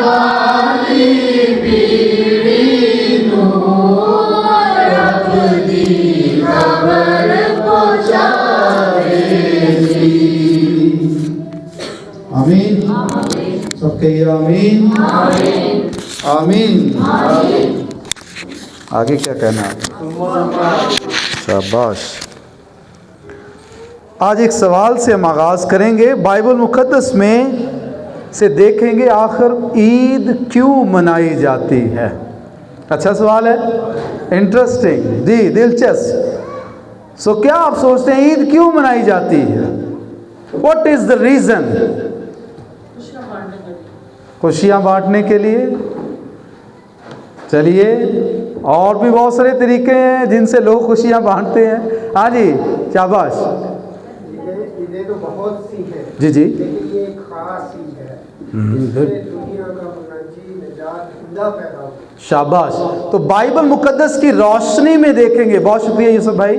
वाली बीड़ी नू अपनी खबर पहुंचावेगी। आमीन। सब कहिए आमीन। आमीन। आगे क्या कहना है? शाबाश। आज एक सवाल से हम आगाज़ करेंगे। बाइबल मुक़द्दस में से देखेंगे आखिर ईद क्यों मनाई जाती है। अच्छा सवाल है, इंटरेस्टिंग जी, दिलचस्प। सो क्या आप सोचते हैं ईद क्यों मनाई जाती है? What is the reason? खुशियाँ बांटने के लिए। चलिए, और भी बहुत सारे तरीके हैं जिनसे लोग खुशियाँ बांटते हैं। हाँ जी, शाबाश। ईदें तो बहुत सी हैं जी जी, लेकिन ये एक खास ईद है जिसमें दुनिया का मुनाजी निजात जिंदा पैदा हो। शाबाश। तो बाइबल मुकद्दस की रोशनी में देखेंगे, बहुत शुक्रिया यूसुफ भाई,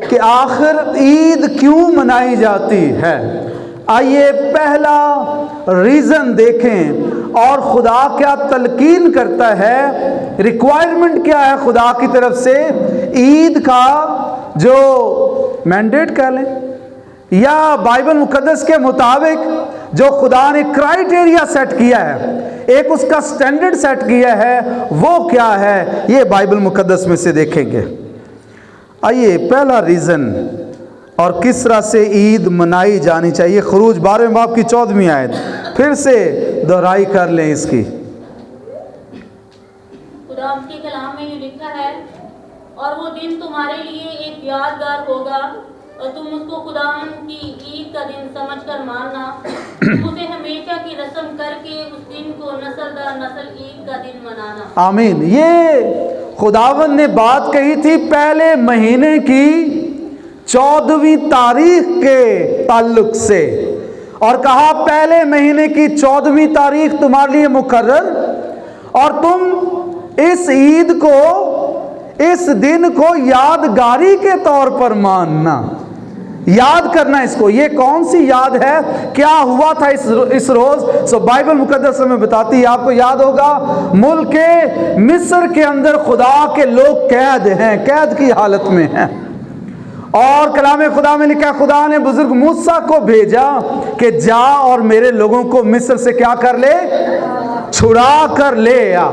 कि आखिर ईद क्यों मनाई जाती है। आइए पहला रीज़न देखें और खुदा क्या तलकीन करता है, रिक्वायरमेंट क्या है खुदा की तरफ से ईद का, जो मैंडेट कह लें या बाइबल मुकद्दस के मुताबिक जो खुदा ने क्राइटेरिया सेट किया है, एक उसका स्टैंडर्ड सेट किया है, वो क्या है, ये बाइबल मुकद्दस में से देखेंगे। आइए पहला रीज़न और किस तरह से ईद मनाई जानी चाहिए। खुरूज 12वें बाब की 14वीं आयत फिर से दोहराई कर लें इसकी। खुदा के कलाम में ये लिखा है, और वो दिन तुम्हारे लिए एक यादगार होगा और तुम उसको खुदावन की ईद का दिन समझकर मानना। तुम उसे हमेशा की रस्म करके उस दिन को नस्ल दर नस्ल ईद का दिन मनाना। आमीन। ये खुदावन ने बात कही थी पहले महीने की 14वीं तारीख के ताल्लुक से, और कहा पहले महीने की 14वीं तारीख तुम्हारे लिए मुकर्रर, और तुम इस ईद को, इस दिन को यादगारी के तौर पर मानना, याद करना इसको। ये कौन सी याद है, क्या हुआ था इस रोज? सो बाइबल मुकद्दस में बताती है, आपको याद होगा मुल्क मिस्र के अंदर खुदा के लोग कैद हैं, कैद की हालत में हैं, और कलाम खुदा में लिखा खुदा ने बुजुर्ग मूसा को भेजा कि जा और मेरे लोगों को मिस्र से क्या कर ले, छुड़ा कर ले आ।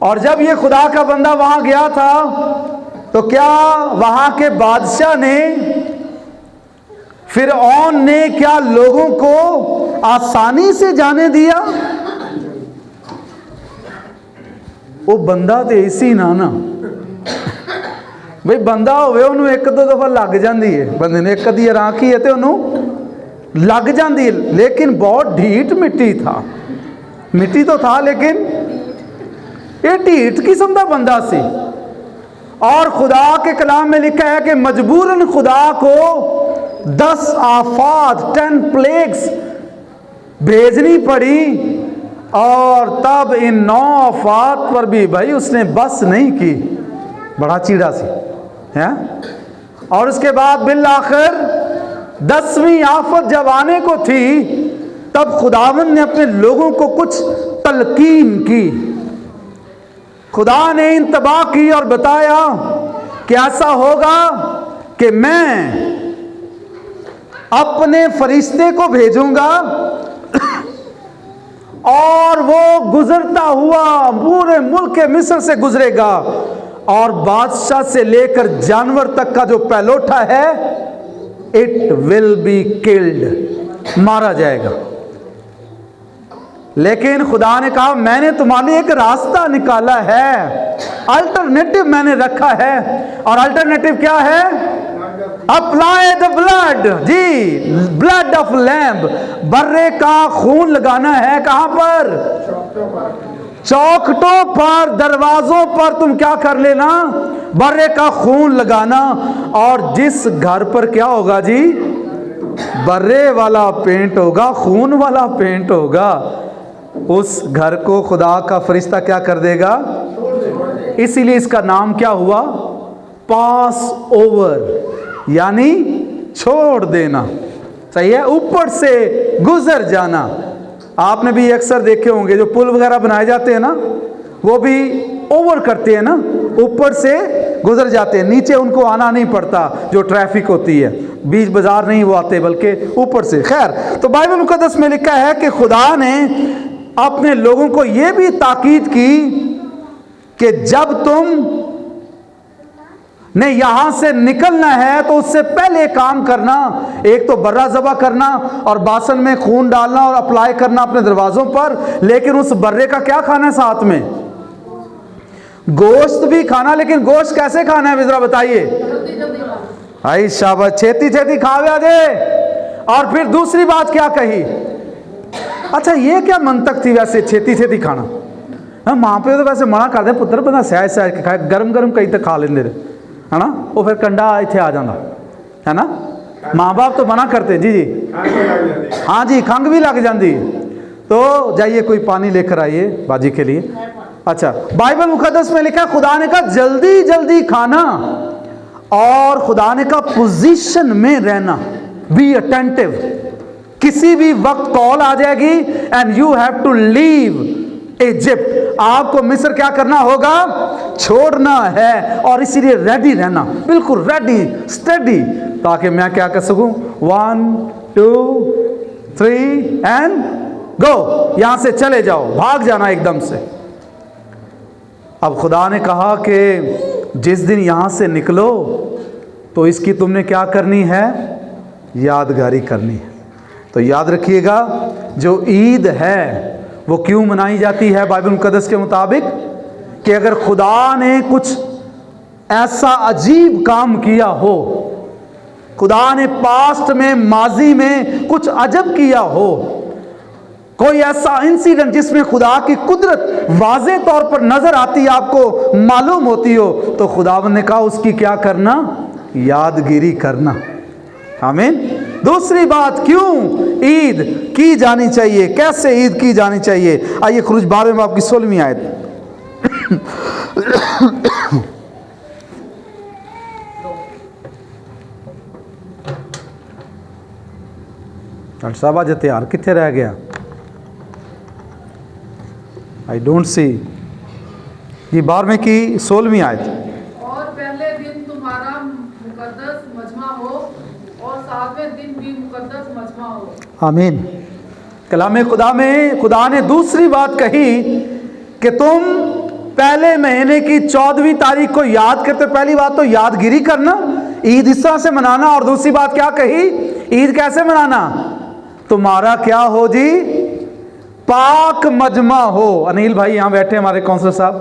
और जब ये खुदा का बंदा वहां गया था तो क्या वहां के बादशाह ने, फिरऔन ने क्या लोगों को आसानी से जाने दिया? वो बंदा तो ऐसी ना भाई, बंदा होवे उन्होंने एक दो दफा लग जाती है, बंदे ने एक अद्धी राखी है तो उन्होंने लग जाती है, लेकिन बहुत ढीठ मिट्टी था, मिट्टी तो था लेकिन ये ढीठ किस्म का बंदा सी। और खुदा के कलाम में लिखा है कि मजबूरन खुदा को 10 आफात 10 प्लेग्स भेजनी पड़ी, और तब इन 9 आफात पर भी भाई उसने बस नहीं की, बड़ा चीड़ा सी है। और उसके बाद बिल आखिर 10वीं आफत जब आने को थी, तब खुदावन ने अपने लोगों को कुछ तलकीन की, खुदा ने इंतबा की और बताया कि ऐसा होगा कि मैं अपने फरिश्ते को भेजूंगा और वो गुजरता हुआ पूरे मुल्क के मिस्र से गुजरेगा, और बादशाह से लेकर जानवर तक का जो पहलोठा है, इट विल बी किल्ड, मारा जाएगा। लेकिन खुदा ने कहा मैंने तुम्हारे लिए एक रास्ता निकाला है, अल्टरनेटिव मैंने रखा है, और अल्टरनेटिव क्या है? अप्लाई द ब्लड, जी, ब्लड ऑफ लैम्ब, बर्रे का खून लगाना है। कहां पर? चौखटों पर, दरवाजों पर तुम क्या कर लेना? बर्रे का खून लगाना। और जिस घर पर क्या होगा जी? बर्रे वाला पेंट होगा, खून वाला पेंट होगा, उस घर को खुदा का फरिश्ता क्या कर देगा? इसीलिए इसका नाम क्या हुआ? पास ओवर, यानी छोड़ देना। सही है, ऊपर से गुजर जाना। आपने भी अक्सर देखे होंगे जो पुल वगैरह बनाए जाते हैं ना, वो भी ओवर करते हैं ना, ऊपर से गुजर जाते हैं, नीचे उनको आना नहीं पड़ता जो ट्रैफिक होती है, बीच बाजार नहीं वो आते बल्कि ऊपर से। खैर, तो बाइबल मुकद्दस में लिखा है कि खुदा ने अपने लोगों को यह भी ताकीद की कि जब तुम ने यहां से निकलना है तो उससे पहले काम करना, एक तो बर्रा ज़बह करना और बासन में खून डालना और अप्लाई करना अपने दरवाजों पर, लेकिन उस बर्रे का क्या खाना है साथ में? गोश्त भी खाना। लेकिन गोश्त कैसे खाना है जरा बताइए? आई शाबाश, छेती छेती खावे दे। और फिर दूसरी बात क्या कही? अच्छा, ये क्या मंतक थी वैसे छेती छेती खाना? हाँ, माँ पे तो वैसे मना कर दे पुत्र बंदा सहज सहज के खाए, गरम गरम कहीं तक खा लेंगे है ना, वो फिर कंडा इतने आ जाना है ना। माँ बाप तो मना करते जी जी, हाँ जी, खंग भी लग जाती है। तो जाइए कोई पानी लेकर आइए बाजी के लिए। अच्छा, बाइबल मुकद्दस में लिखा खुदा ने कहा जल्दी जल्दी खाना और खुदा ने कहा पोजीशन में रहना, बी अटेंटिव। किसी भी वक्त कॉल आ जाएगी and you have to leave Egypt, आपको मिस्र क्या करना होगा? छोड़ना है। और इसीलिए रेडी रहना, बिल्कुल रेडी स्टेडी, ताकि मैं क्या कर सकूं? 1 2 3 एंड गो, यहां से चले जाओ, भाग जाना एकदम से। अब खुदा ने कहा कि जिस दिन यहां से निकलो तो इसकी तुमने क्या करनी है? यादगारी करनी है। तो याद रखिएगा, जो ईद है वो क्यों मनाई जाती है बाइबल मुकद्दस के मुताबिक? कि अगर खुदा ने कुछ ऐसा अजीब काम किया हो, खुदा ने पास्ट में माजी में कुछ अजब किया हो, कोई ऐसा इंसिडेंट जिसमें खुदा की कुदरत वाज़े तौर पर नजर आती, आपको मालूम होती हो, तो खुदावंद ने कहा उसकी क्या करना? यादगिरी करना। आमीन। दूसरी बात, क्यों ईद की जानी चाहिए, कैसे ईद की जानी चाहिए? आइए खुरूज 12वें बाब की 16वीं आयत। साहब आज तैयार कितने रह गया? I don't see. ये 12वें की 16वीं आयत। और पहले दिन तुम्हारा मुकद्दस मजमा हो और 7वें दिन भी मुकद्दस मजमा हो। आमीन। कलाम खुदा में खुदा ने दूसरी बात कही कि तुम पहले महीने की 14वीं तारीख को याद करते। पहली बात तो यादगिरी करना, ईद इस तरह से मनाना। और दूसरी बात क्या कही? ईद कैसे मनाना? तुम्हारा क्या हो जी? पाक मजमा हो। अनिल भाई यहाँ बैठे हमारे काउंसलर साहब,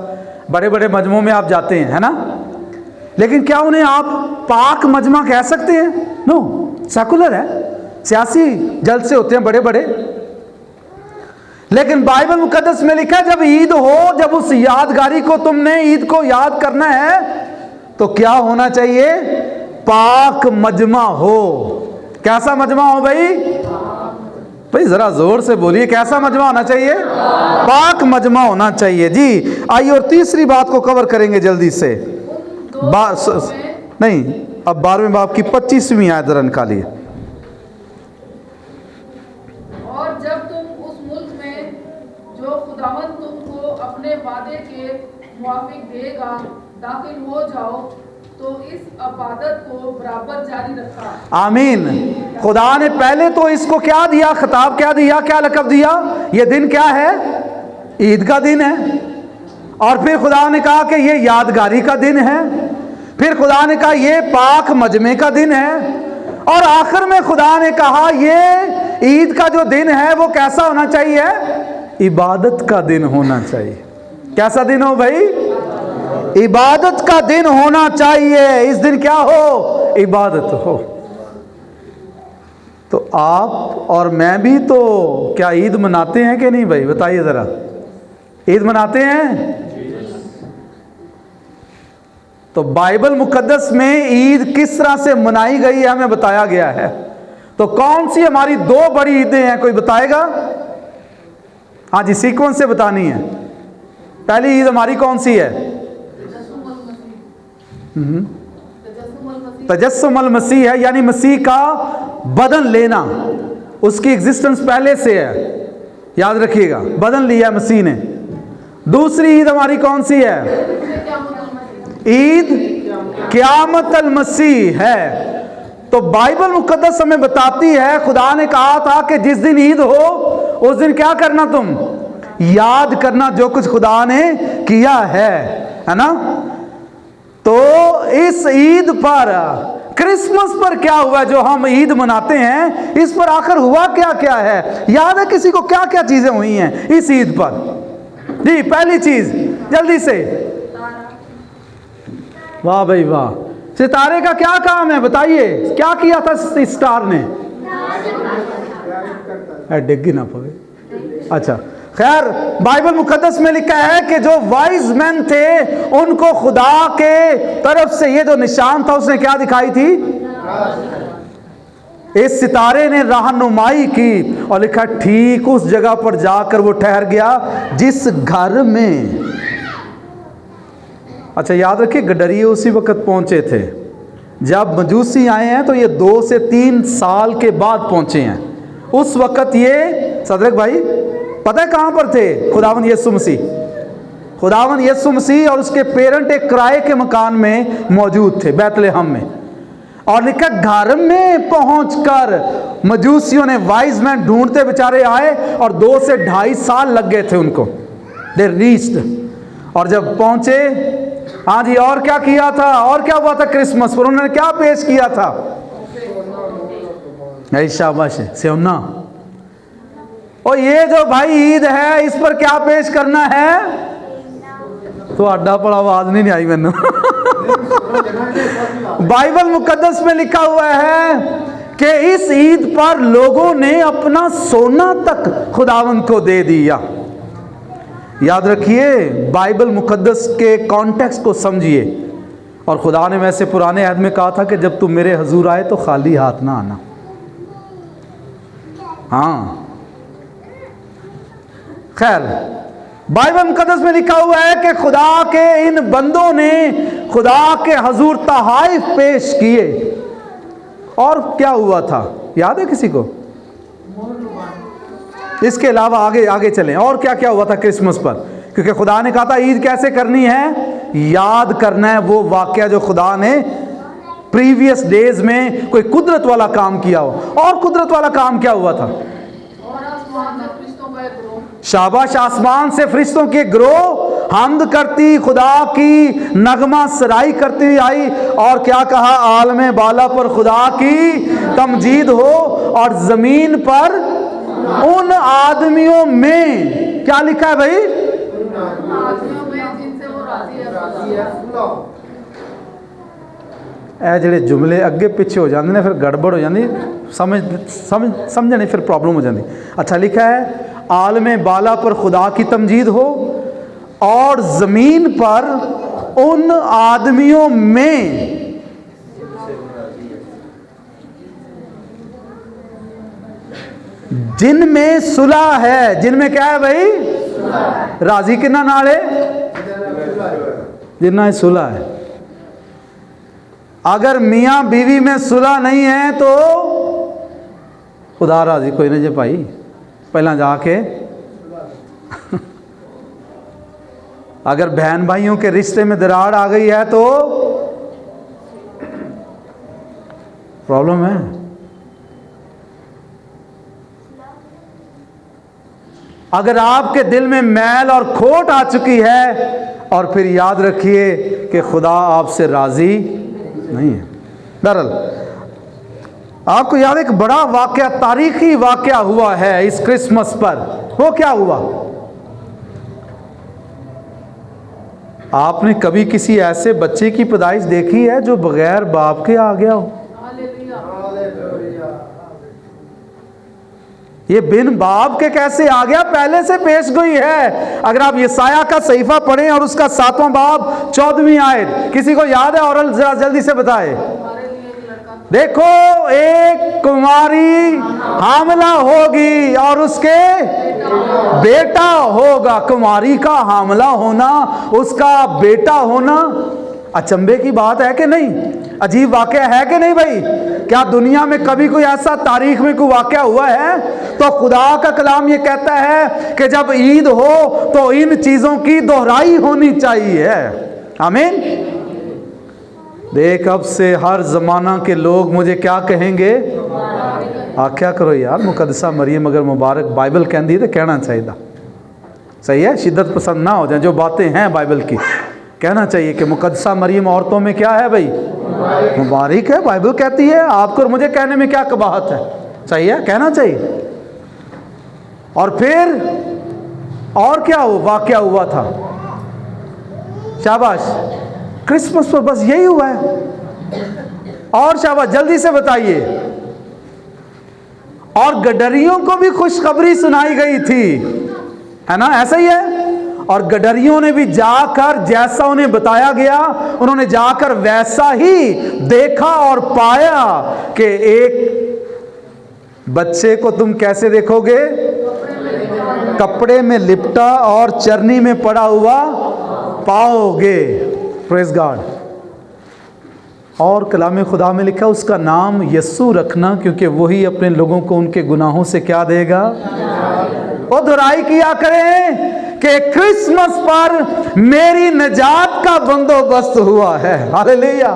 बड़े बड़े मजमों में आप जाते हैं है ना, लेकिन क्या उन्हें आप पाक मजमा कह सकते हैं? नो, सेकुलर है, सियासी जलसे होते हैं बड़े बड़े। लेकिन बाइबल मुकद्दस में लिखा है जब ईद हो, जब उस यादगारी को तुमने ईद को याद करना है तो क्या होना चाहिए? पाक मजमा हो। कैसा मजमा हो भाई? भाई जरा जोर से बोलिए, कैसा मजमा होना चाहिए? पाक मजमा होना चाहिए जी। आइए और तीसरी बात को कवर करेंगे जल्दी से। नहीं, अब 12वें बाब की 25वीं आयत जरा निकालिए। और जब तुम उस मुल्क में जो खुदावंद तुमको अपने वादे के मुआफिक देगा दाखिल हो जाओ तो इस इबादत को बराबर जारी रखा। आमीन। खुदा ने पहले तो इसको क्या दिया? खिताब क्या दिया? क्या लक़ब दिया? ये दिन क्या है? ईद का दिन है। और फिर खुदा ने कहा कि ये यादगारी का दिन है। फिर खुदा ने कहा ये पाक मजमे का दिन है। और आखिर में खुदा ने कहा ये ईद का जो दिन है वो कैसा होना चाहिए? इबादत का दिन होना चाहिए। कैसा दिन हो भाई? इबादत का दिन होना चाहिए। इस दिन क्या हो? इबादत हो। तो आप और मैं भी तो क्या ईद मनाते हैं कि नहीं भाई? बताइए जरा, ईद मनाते हैं? तो बाइबल मुकद्दस में ईद किस तरह से मनाई गई है हमें बताया गया है। तो कौन सी हमारी दो बड़ी ईदें हैं, कोई बताएगा? हाँ जी, सीक्वेंस से बतानी है। पहली ईद हमारी कौन सी है? तजस्सुम अल मसीह है, यानी मसीह का बदन लेना, उसकी एग्जिस्टेंस पहले से है, याद रखिएगा, बदन लिया मसीह ने। दूसरी ईद हमारी कौन सी है? ईद क़यामत अल मसीह है। तो बाइबल मुकद्दस हमें बताती है, खुदा ने कहा था कि जिस दिन ईद हो उस दिन क्या करना, तुम याद करना जो कुछ खुदा ने किया है ना। तो इस ईद पर, क्रिसमस पर क्या हुआ जो हम ईद मनाते हैं, इस पर आखिर हुआ क्या क्या है? याद है किसी को क्या क्या चीजें हुई हैं इस ईद पर? जी, पहली चीज जल्दी से, वाह भाई वाह, सितारे का क्या काम है बताइए, क्या किया था इस स्टार ने? डिग्गी ना पवे। अच्छा, खैर बाइबल मुकद्दस में लिखा है कि जो वाइज मैन थे उनको खुदा के तरफ से ये जो निशान था उसने क्या दिखाई थी? इस सितारे ने रहनुमाई की और लिखा ठीक उस जगह पर जाकर वो ठहर गया जिस घर में, अच्छा याद रखिए, गडरिये उसी वक्त पहुंचे थे जब मजूसी आए हैं, तो ये 2 से 3 साल के बाद पहुंचे हैं। उस वक्त ये सदरक भाई पता है कहां पर थे? खुदावंद यीशु मसीह, खुदावंद यीशु मसीह और उसके पेरेंट एक किराए के मकान में मौजूद थे बैतलहम में। और लिखा घर में पहुंचकर मजूसियों ने वाइज मैन ढूंढते बेचारे आए और 2 से 2.5 साल लग गए थे उनको। दे रीच्ड, और जब पहुंचे, हाँ जी, और क्या किया था, और क्या हुआ था क्रिसमस पर? उन्होंने क्या पेश किया था? शाबाश, सेवना। और ये जो भाई ईद है इस पर क्या पेश करना है? तो अड्डा पर आवाज नहीं आई मैंने। बाइबल मुकद्दस में लिखा हुआ है कि इस ईद पर लोगों ने अपना सोना तक खुदावंद को दे दिया। याद रखिए, बाइबल मुकद्दस के कॉन्टेक्स्ट को समझिए। और खुदा ने वैसे पुराने अहद में कहा था कि जब तुम मेरे हजूर आए तो खाली हाथ ना आना। हाँ, खैर बाइबल मुकद्दस में लिखा हुआ है कि खुदा के इन बंदों ने खुदा के हजूर तहाइफ पेश किए। और क्या हुआ था याद है किसी को? इसके अलावा आगे आगे चलें, और क्या क्या हुआ था क्रिसमस पर? क्योंकि खुदा ने कहा था ईद कैसे करनी है, याद करना है वो वाकया जो खुदा ने प्रीवियस डेज में कोई कुदरत वाला काम किया हो। और कुदरत वाला काम क्या हुआ था? शाबाश, आसमान से फरिश्तों के ग्रोह हम्द करती, खुदा की नगमा सराई करती हुई आई। और क्या कहा? आलमे बाला पर खुदा की तमजीद हो और जमीन पर उन आदमियों में, क्या लिखा है भाई? ए जेडे जुमले अगे पिछे हो जाते हैं फिर गड़बड़ हो जाती, समझने फिर प्रॉब्लम हो जाती। अच्छा, लिखा है आलमे बाला पर खुदा की तमजीद हो और जमीन पर उन आदमियों में जिनमें सुलह है। जिनमें क्या है भाई? राजी किन्ना नाल है? जिन्ना सुलह है। अगर मियां बीवी में सुलह नहीं है तो खुदा राजी कोई नहीं जे भाई, पहला जाके अगर बहन भाइयों के रिश्ते में दरार आ गई है तो प्रॉब्लम है। अगर आपके दिल में मैल और खोट आ चुकी है, और फिर याद रखिए कि खुदा आपसे राजी नहीं है। दरअसल आपको याद एक बड़ा वाकया, तारीखी वाकया हुआ है इस क्रिसमस पर। वो क्या हुआ? आपने कभी किसी ऐसे बच्चे की पैदाइश देखी है जो बगैर बाप के आ गया हो? ये बिन बाप के कैसे आ गया? पहले से पेश गोई है। अगर आप यसाया का सहीफा पढ़ें और उसका 7वां बाब 14वीं आयत, किसी को याद है? और जरा जल्दी से बताए। देखो, एक कुमारी हामला होगी और उसके बेटा होगा। कुमारी का हामला होना, उसका बेटा होना, अचंभे की बात है कि नहीं? अजीब वाकया है कि नहीं भाई? क्या दुनिया में कभी कोई ऐसा तारीख में कोई वाकया हुआ है? तो खुदा का कलाम ये कहता है कि जब ईद हो तो इन चीजों की दोहराई होनी चाहिए। आमीन। देख, अब से हर जमाना के लोग मुझे क्या कहेंगे? आख्या करो यार, मुकद्दसा मरियम अगर मुबारक बाइबल कहती है तो कहना चाहिए। सही है, शिद्दत पसंद ना हो जाए। जो बातें हैं बाइबल की कहना चाहिए कि मुकद्दसा मरियम औरतों में क्या है भाई? मुबारक है। बाइबल कहती है, आपको और मुझे कहने में क्या कबाहत है? सही है, कहना चाहिए। और फिर और क्या वाकया हुआ था? शाबाश, क्रिसमस पर बस यही हुआ है। और शाबाश, जल्दी से बताइए। और गडरियों को भी खुशखबरी सुनाई गई थी, है ना? ऐसा ही है। और गडरियों ने भी जाकर जैसा उन्हें बताया गया, उन्होंने जाकर वैसा ही देखा और पाया कि एक बच्चे को तुम कैसे देखोगे? कपड़े में लिपटा और चरनी में पड़ा हुआ पाओगे। Praise God. और कलाम खुदा में लिखा, उसका नाम यस्सु रखना, क्योंकि वही अपने लोगों को उनके गुनाहों से क्या देगा? और दुहाई किया करें कि क्रिसमस पर मेरी निजात का बंदोबस्त हुआ है। हालेलुया।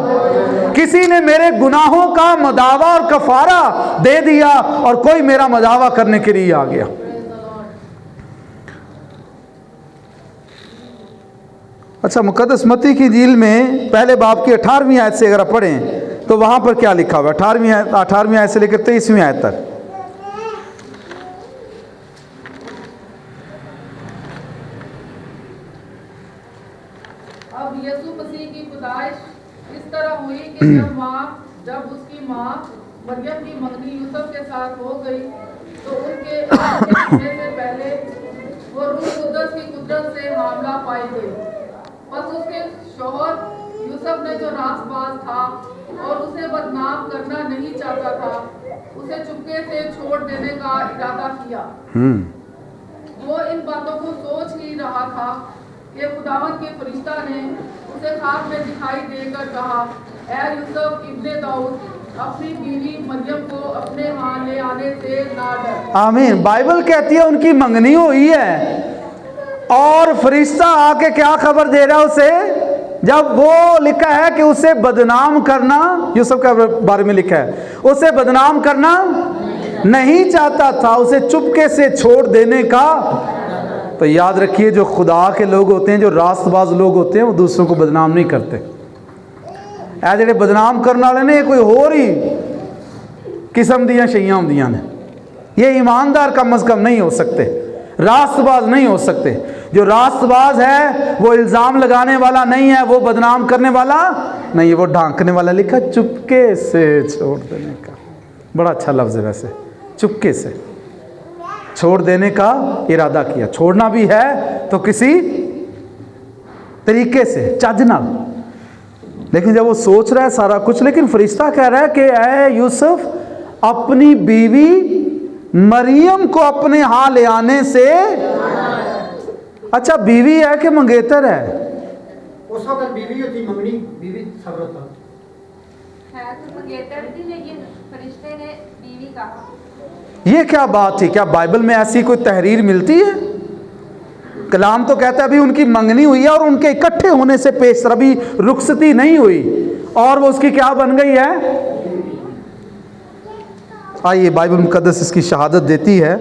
किसी ने मेरे गुनाहों का मदावा और कफारा दे दिया और कोई मेरा मदावा करने के लिए आ गया। अच्छा, मुकद्दस मत्ती की इंजील में पहले बाब की 18वीं आयत से अगर आप पढ़ें तो वहां पर क्या लिखा हुआ है? 18वीं आयत से लेकर 23वीं आयत तक। अब यीशु मसीह की पैदाइश इस तरह हुई कि जब उसकी माँ मरियम की मंगनी यूसुफ के साथ हो गई तो उनके होने से पहले वो रूह कुद्दस की कुदरत से हामला पाई गई। बस उसके शौहर यूसुफ ने जो रासबाज था और उसे बदनाम करना नहीं चाहता था, उसे चुपके से छोड़ देने का इरादा किया। वो इन बातों को सोच ही रहा था कि खुदावंद के फरिश्ता ने उसे ख्वाब में दिखाई देकर कहा, ऐ यूसुफ इब्ने दाऊद, अपनी बीवी मरियम को अपने यहाँ ले आने से ना डर। आमीन। बाइबल कहती है उनकी मंगनी हुई है और फरिश्ता आके क्या खबर दे रहा है उसे? जब वो लिखा है कि उसे बदनाम करना, यूसुफ के बारे में लिखा है, उसे बदनाम करना नहीं चाहता था, उसे चुपके से छोड़ देने का। तो याद रखिए, जो खुदा के लोग होते हैं, जो रास्तबाज लोग होते हैं, वो दूसरों को बदनाम नहीं करते। ऐ जेडे बदनाम करने वाले ने कोई होर ही किस्म दियां शइयां होंदियां ने। ये ईमानदार कम अज कम नहीं हो सकते, रास्तबाज नहीं हो सकते। जो रास्तबाज है वो इल्ज़ाम लगाने वाला नहीं है, वो बदनाम करने वाला नहीं है, वो ढांकने वाला। लिखा चुपके से छोड़ देने का। बड़ा अच्छा लफ्ज़ है वैसे, चुपके से छोड़ देने का इरादा किया। छोड़ना भी है तो किसी तरीके से, चज नाल। लेकिन जब वो सोच रहा है सारा कुछ, लेकिन फरिश्ता कह रहा है कि ऐ यूसुफ, अपनी बीवी मरियम को अपने यहाँ ले आने से। अच्छा, बीवी है कि मंगेतर है? उस वक्त बीवी होती, मंगनी बीवी सब होता है तो मंगेतर थी, लेकिन फरिश्ते ने बीवी कहा। ये क्या बात थी? क्या बाइबल में ऐसी कोई तहरीर मिलती है? कलाम तो कहता है अभी उनकी मंगनी हुई है और उनके इकट्ठे होने से पेश, अभी रुखसती नहीं हुई और वो उसकी क्या बन गई है? आइए, बाइबल मुकद्दस इसकी शहादत देती है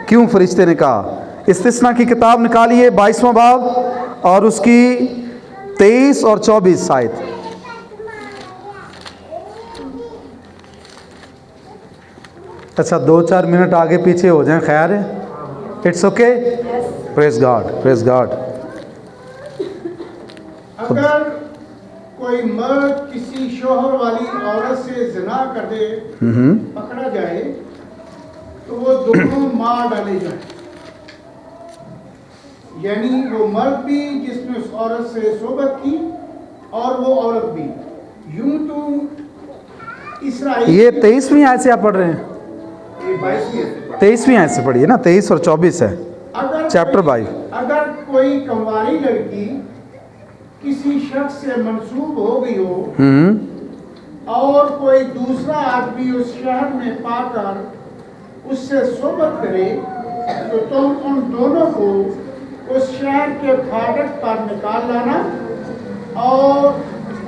क्यों फरिश्ते ने कहा। इस्तिस्ना की किताब निकालिए 22वां बाब और उसकी 23 और 24 आयत। अच्छा, 2-4 मिनट आगे पीछे हो जाएं, ख्याल है? It's okay. Praise God, praise God. अगर कोई मर्द किसी शोहर वाली औरत से जिना कर दे, पकड़ा जाए, तो वो दोनों मार डाले जाए। यानी वो मर्द भी जिसने उस औरत से सोबत की और वो औरत भी। यूं तो इसराइल, ये 23वीं आयत से आप पढ़ रहे हैं? 23वीं आयत से पढ़िए ना, 23 और 24 है, चैप्टर 22। अगर कोई कंवारी लड़की किसी शख्स से मंसूब हो गई हो और कोई दूसरा आदमी उस शहर में पाकर उससे सोबत करे, तो तुम उन दोनों को उस शहर के फाटक पर निकाल लाना और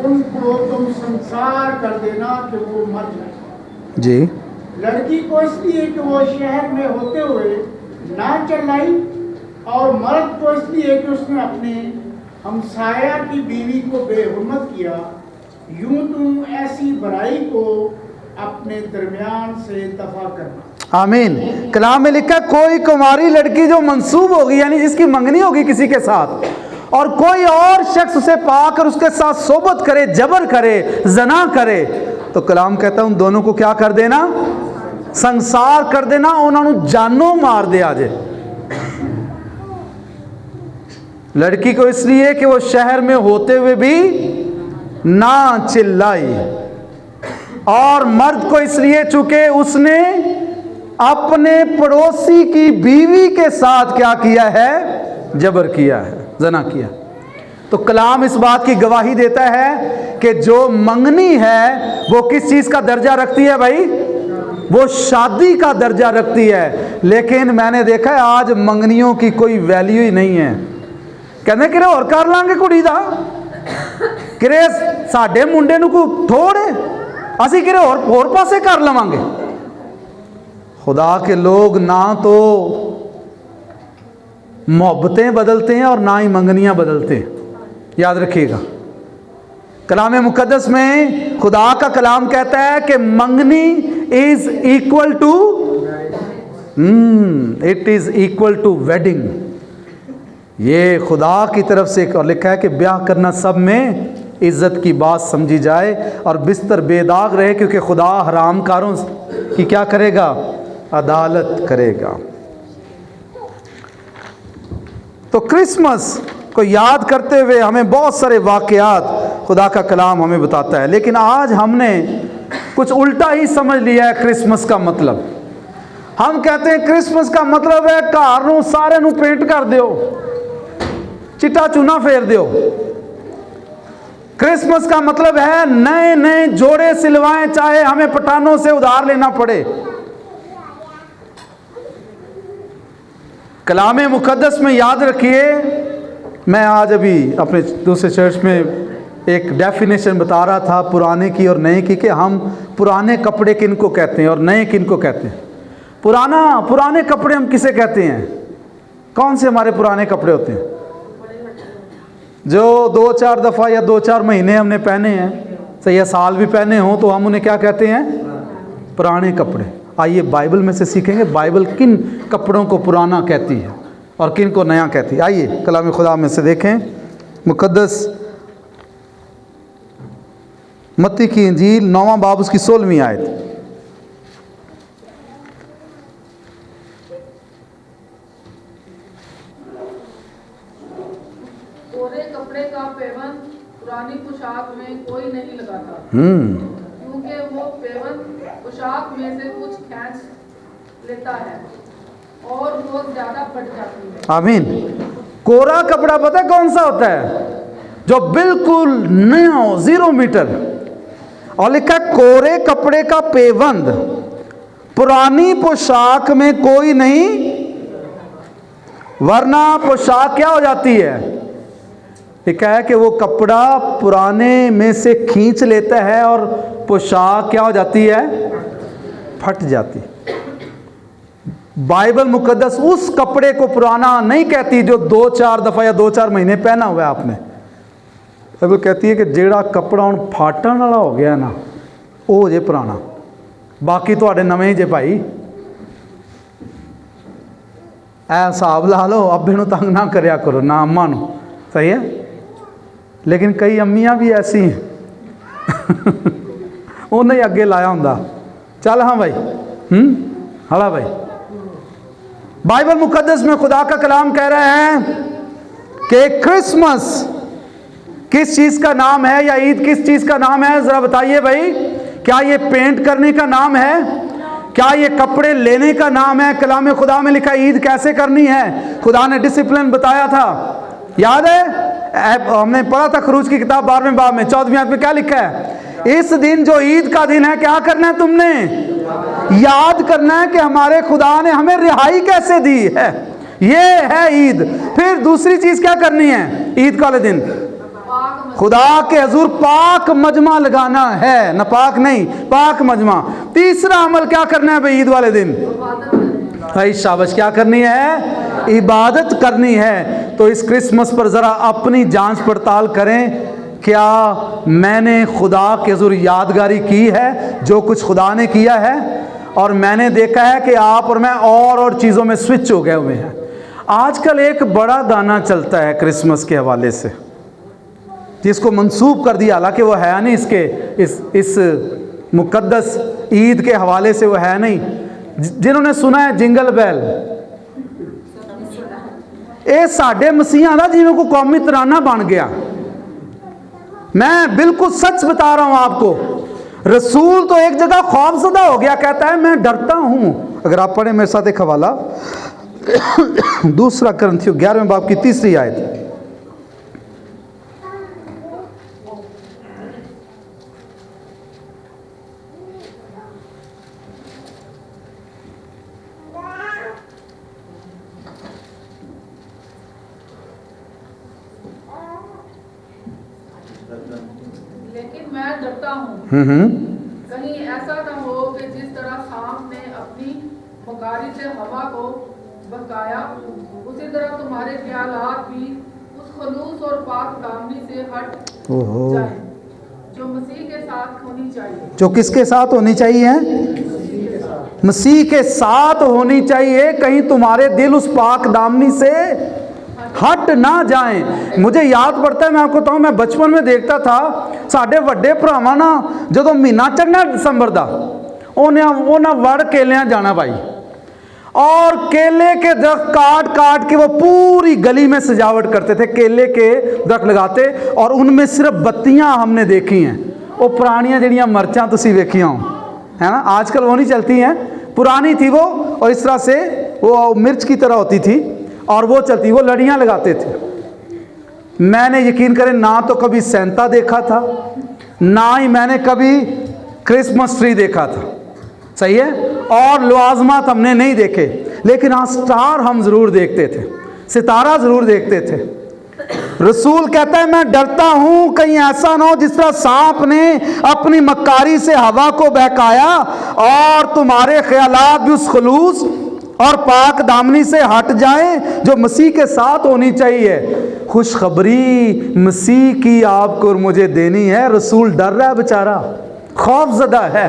उनको तुम संसार कर देना कि वो मर जाए। जी। लड़की को इसलिए कि वो शहर में होते हुए ना चिल्लाई, और मर्द को इसलिए कि उसने अपने हमसाया की बीवी को बेहुरमत किया। यूं तुम ऐसी बुराई को अपने दरमियान से दफा करना। आमीन। कलाम में लिखा, कोई कुमारी लड़की जो मंसूब होगी, यानी जिसकी मंगनी होगी किसी के साथ, और कोई और शख्स उसे पाकर उसके साथ सोबत करे, जबर करे, जना करे, तो कलाम कहता है उन दोनों को क्या कर देना? संसार कर देना, उन्होंने जानों मार दिया जे। लड़की को इसलिए कि वो शहर में होते हुए भी ना चिल्लाई, और मर्द को इसलिए चूंकि उसने अपने पड़ोसी की बीवी के साथ क्या किया है? जबर किया है, जना किया। तो कलाम इस बात की गवाही देता है कि जो मंगनी है वो किस चीज का दर्जा रखती है भाई? वो शादी का दर्जा रखती है। लेकिन मैंने देखा है आज मंगनियों की कोई वैल्यू ही नहीं है। कहने कि और कर लांगे कुड़ी दा, किरे साडे मुंडे नूं कोई थोड़े, असी किरे और पासे कर लवांगे। खुदा के लोग ना तो मोहब्बतें बदलते हैं और ना ही मंगनियां बदलते हैं, याद रखिएगा। कलाम मुकद्दस में खुदा का कलाम कहता है कि मंगनी is equal to it is equal to wedding. ये खुदा की तरफ से और लिखा है कि ब्याह करना सब में इज्जत की बात समझी जाए और बिस्तर बेदाग रहे, क्योंकि खुदा हरामकारों की क्या करेगा? अदालत करेगा। तो क्रिसमस को याद करते हुए हमें बहुत सारे वाकयात खुदा का कलाम हमें बताता है, लेकिन आज हमने कुछ उल्टा ही समझ लिया है क्रिसमस का मतलब। हम कहते हैं क्रिसमस का मतलब है घर नूं सारे नूं पेंट कर दियो, चिट्टा चूना फेर दियो। क्रिसमस का मतलब है नए नए जोड़े सिलवाएं, चाहे हमें पठानों से उधार लेना पड़े। कलामे मुकद्दस में याद रखिए, मैं आज अभी अपने दूसरे चर्च में एक डेफिनेशन बता रहा था पुराने की और नए की, कि हम पुराने कपड़े किन को कहते हैं और नए किन को कहते हैं। पुराने कपड़े हम किसे कहते हैं? कौन से हमारे पुराने कपड़े होते हैं? जो 2-4 दफ़ा या 2-4 महीने हमने पहने हैं, सही या साल भी पहने हों, तो हम उन्हें क्या कहते हैं? पुराने कपड़े। आइए बाइबल में से सीखेंगे बाइबल किन कपड़ों को पुराना कहती है और किन को नया कहती है। आइए कलाम खुदा में से देखें मुकद्दस मत्ती की इंजील 9वां बाब उसकी 16वीं आयत। कोरे कपड़े का पेवन पुरानी पोशाक में कोई नहीं लगाता, क्योंकि वो पेवन पोशाक में से कुछ खींच लेता है और वो ज्यादा फट जाती है। आमीन। कोरा कपड़ा पता है कौन सा होता है? जो बिल्कुल नया हो, 0 मीटर। और लिखा कोरे कपड़े का पेवंद पुरानी पोशाक में कोई नहीं, वरना पोशाक क्या हो जाती है? लिखा है कि वो कपड़ा पुराने में से खींच लेता है और पोशाक क्या हो जाती है? फट जाती। बाइबल मुकद्दस उस कपड़े को पुराना नहीं कहती जो 2-4 दफ़ा या 2-4 महीने पहना हुआ है आपने। बाइबल कहती है कि जेड़ा कपड़ा हुण फाटन वाला हो गया ना, वो जे पुराना, बाकी तुहाडे नवे जे भाई। ऐ हिसाब ला लो, अब्बे नूं तंग ना करया करो, ना अम्मा नूं, सही है। लेकिन कई अम्मियां भी ऐसी हैं उन्हें ही अगे लाया हुंदा, चल हाँ भाई, हाला भाई। बाइबल मुकद्दस में खुदा का कलाम कह रहे हैं कि क्रिसमस किस चीज का नाम है, या ईद किस चीज का नाम है? जरा बताइए भाई। क्या ये पेंट करने का नाम है? क्या ये कपड़े लेने का नाम है? कलाम खुदा में लिखा ईद कैसे करनी है, खुदा ने डिसिप्लिन बताया था, याद है? हमने पढ़ा था खरूज की किताब 12वें बाब में 14वीं आयत में क्या लिखा है? इस दिन जो ईद का दिन है, क्या करना है तुमने? याद करना है कि हमारे खुदा ने हमें रिहाई कैसे दी है। ये है ईद। फिर दूसरी चीज क्या करनी है ईद वाले दिन? खुदा के हजूर पाक मजमा लगाना है, ना पाक नहीं, पाक मजमा। तीसरा अमल क्या करना है भाई ईद वाले दिन? भाई शाबाश, क्या करनी है? इबादत करनी है। तो इस क्रिसमस पर जरा अपनी जांच पड़ताल करें, क्या मैंने खुदा के हजूर यादगारी की है जो कुछ खुदा ने किया है? और मैंने देखा है कि आप और मैं और चीज़ों में स्विच हो गए हुए हैं। आजकल एक बड़ा गाना चलता है क्रिसमस के हवाले से, जिसको मंसूब कर दिया, हालांकि वो है नहीं इसके इस मुकद्दस ईद के हवाले से, वो है नहीं। जिन्होंने सुना है जिंगल बेल, ये साडे मसीहा दा जिवें को कौमी तराना बन गया। मैं बिल्कुल सच बता रहा हूं आपको। रसूल तो एक जगह खौफजदा हो गया, कहता है मैं डरता हूं। अगर आप पढ़े मेरे साथ एक हवाला, 2 कुरिन्थियों 11वें बाब की 3री आयत। लेकिन मैं डरता हूँ कहीं ऐसा न हो कि जिस तरह सांप ने अपनी मकारी से हवा को बहकाया, उसी तरह तुम्हारे ख्यालात भी उस खलूस और पाक दामनी से हट जाए जो मसीह के साथ होनी चाहिए। जो किसके साथ होनी चाहिए? मसीह के साथ होनी चाहिए। कहीं तुम्हारे दिल उस पाक दामनी से हट ना जाएं। मुझे याद पड़ता है, मैं आपको बताऊं, मैं बचपन में देखता था साढ़े वड्डे भरावां ना जो महीना चढ़ना दिसंबर का, उन्हें वड़ केलियां जाना भाई, और केले के दरख्त काट काट के वो पूरी गली में सजावट करते थे। केले के दरख्त लगाते और उनमें सिर्फ बत्तियां हमने देखी हैं। वो पुरानियां जड़ियां मर्चां तुसी वेखियां हो, है ना, आजकल वो नहीं चलती हैं, पुरानी थी वो, और इस तरह से वो मिर्च की तरह होती थी और वो चलती, वो लड़ियां लगाते थे। मैंने यकीन करें ना तो कभी सेंटा देखा था, ना ही मैंने कभी क्रिसमस ट्री देखा था, सही है, और लवाजमात हमने नहीं देखे, लेकिन हाँ स्टार हम ज़रूर देखते थे, सितारा ज़रूर देखते थे। रसूल कहता है मैं डरता हूं कहीं ऐसा ना हो जिस तरह सांप ने अपनी मक्कारी से हवा को बहकाया और तुम्हारे ख्यालात भी उस खलूस और पाक दामनी से हट जाए जो मसीह के साथ होनी चाहिए। खुशखबरी मसीह की आपको और मुझे देनी है। रसूल डर रहा है बेचारा, खौफजदा है,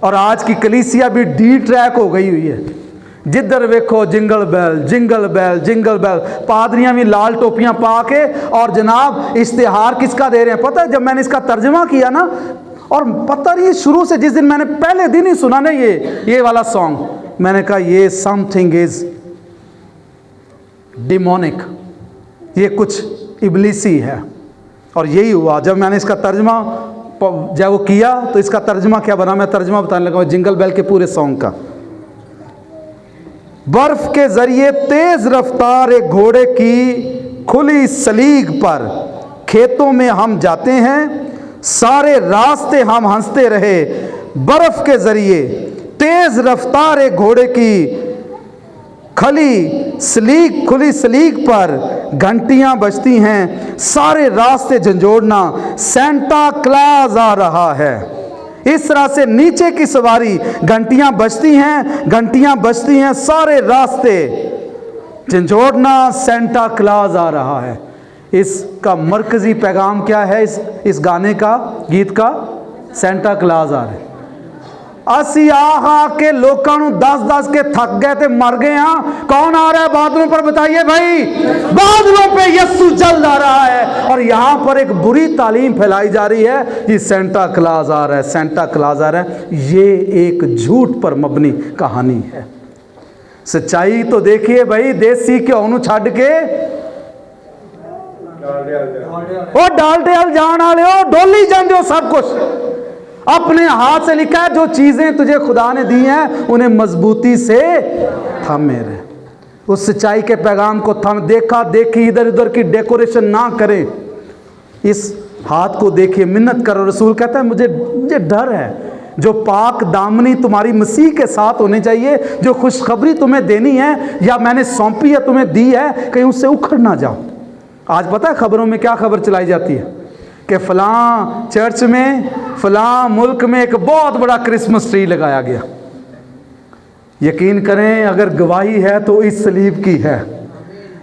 और आज की कलीसिया भी डी ट्रैक हो गई हुई है। जिधर देखो jingle bell jingle bell jingle bell, पादरियां भी लाल टोपियां पा के, और जनाब इश्तिहार किसका दे रहे हैं पता है? जब मैंने इसका तर्जमा किया ना, और पता नहीं शुरू से जिस दिन मैंने पहले दिन ही सुना ना ये वाला सॉन्ग, मैंने कहा ये समथिंग इज डिमोनिक, ये कुछ इबलीसी है। और यही हुआ जब मैंने इसका तर्जमा जब वो किया, तो इसका तर्जमा क्या बना, मैं तर्जमा बताने लगा जिंगल बेल के पूरे सॉन्ग का। बर्फ के जरिए तेज रफ्तार एक घोड़े की खुली सलीग पर खेतों में हम जाते हैं, सारे रास्ते हम हंसते रहे। बर्फ के जरिए तेज रफ्तार एक घोड़े की खुली सलीग पर घंटियां बजती हैं, सारे रास्ते झंझोड़ना, सेंटा क्लॉज आ रहा है। इस तरह से नीचे की सवारी, घंटियां बजती हैं, सारे रास्ते झंझोड़ना, सेंटा क्लॉज आ रहा है। इसका मरकजी पैगाम क्या है इस गाने का, गीत का? सेंटा क्लॉज आ रहा है। असी आ के लोगों को 10-10 के थक गए थे, मर गए। हाँ, कौन आ रहा है बादलों पर? बताइए भाई, बादलों पे यीशु जल्द आ रहा है। और यहाँ पर एक बुरी तालीम फैलाई जा रही है, ये सेंटा क्लॉज आ रहा है, सेंटा क्लॉज आ रहा है। ये एक झूठ पर मबनी कहानी है। सच्चाई तो देखिए भाई, देसी घ्यो छड़ के डालडे हल जान वाले हो, डोली जाते हो सब कुछ अपने हाथ से। लिखा है जो चीजें तुझे खुदा ने दी हैं उन्हें मजबूती से थामे रहे। उस सच्चाई के पैगाम को थम देखा देखी इधर उधर की डेकोरेशन ना करें। इस हाथ को देखिए, मिन्नत करो। रसूल कहता है मुझे डर है। जो पाक दामनी तुम्हारी मसीह के साथ होनी चाहिए, जो खुशखबरी तुम्हें देनी है या मैंने सौंपी है तुम्हें दी है, कहीं उससे उखड़ ना जाओ। आज पता है खबरों में क्या खबर चलाई जाती है कि फलां चर्च में फलां मुल्क में एक बहुत बड़ा क्रिसमस ट्री लगाया गया। यकीन करें अगर गवाही है तो इस सलीब की है।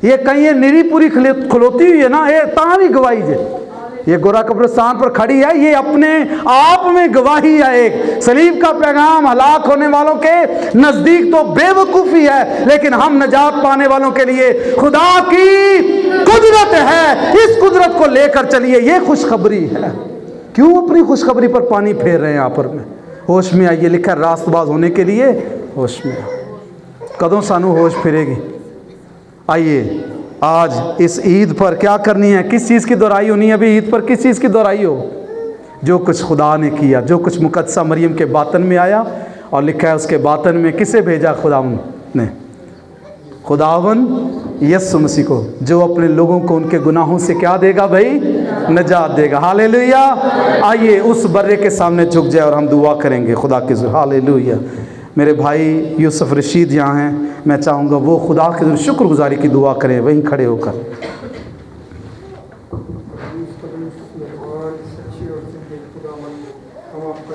ये कहीं ये निरी पूरी खलोती हुई है ना, ये तारी गवाही है। ये गोरा कब्रिस्तान पर खड़ी है, ये अपने आप में गवाही है। एक सलीब का पैगाम हलाक होने वालों के नजदीक तो बेवकूफ़ी है, लेकिन हम नजात पाने वालों के लिए खुदा की कुदरत है। इस कुदरत को लेकर चलिए, ये खुशखबरी है। क्यों अपनी खुशखबरी पर पानी फेर रहे हैं यहाँ पर? में होश में आइए, लिखा है रास्तबाज होने के लिए होश में आओ। कदों सानू होश फिरेगी? आइए आज इस ईद पर क्या करनी है, किस चीज़ की दोहराई होनी है? अभी ईद पर किस चीज़ की दोहराई हो? जो कुछ खुदा ने किया, जो कुछ मुकद्दसा मरियम के बातन में आया, और लिखा है उसके बातन में किसे भेजा? खुदावन ने, खुदावन यीशु मसीह को, जो अपने लोगों को उनके गुनाहों से क्या देगा भाई? नजात देगा। हालेलुया। आइए उस बर्रे के सामने झुक जाए और हम दुआ करेंगे खुदा के। हालेलुया। मेरे भाई यूसुफ रशीद यहाँ हैं, मैं चाहूँगा वो खुदा के शुक्रगुजारी की दुआ करें वहीं खड़े होकर।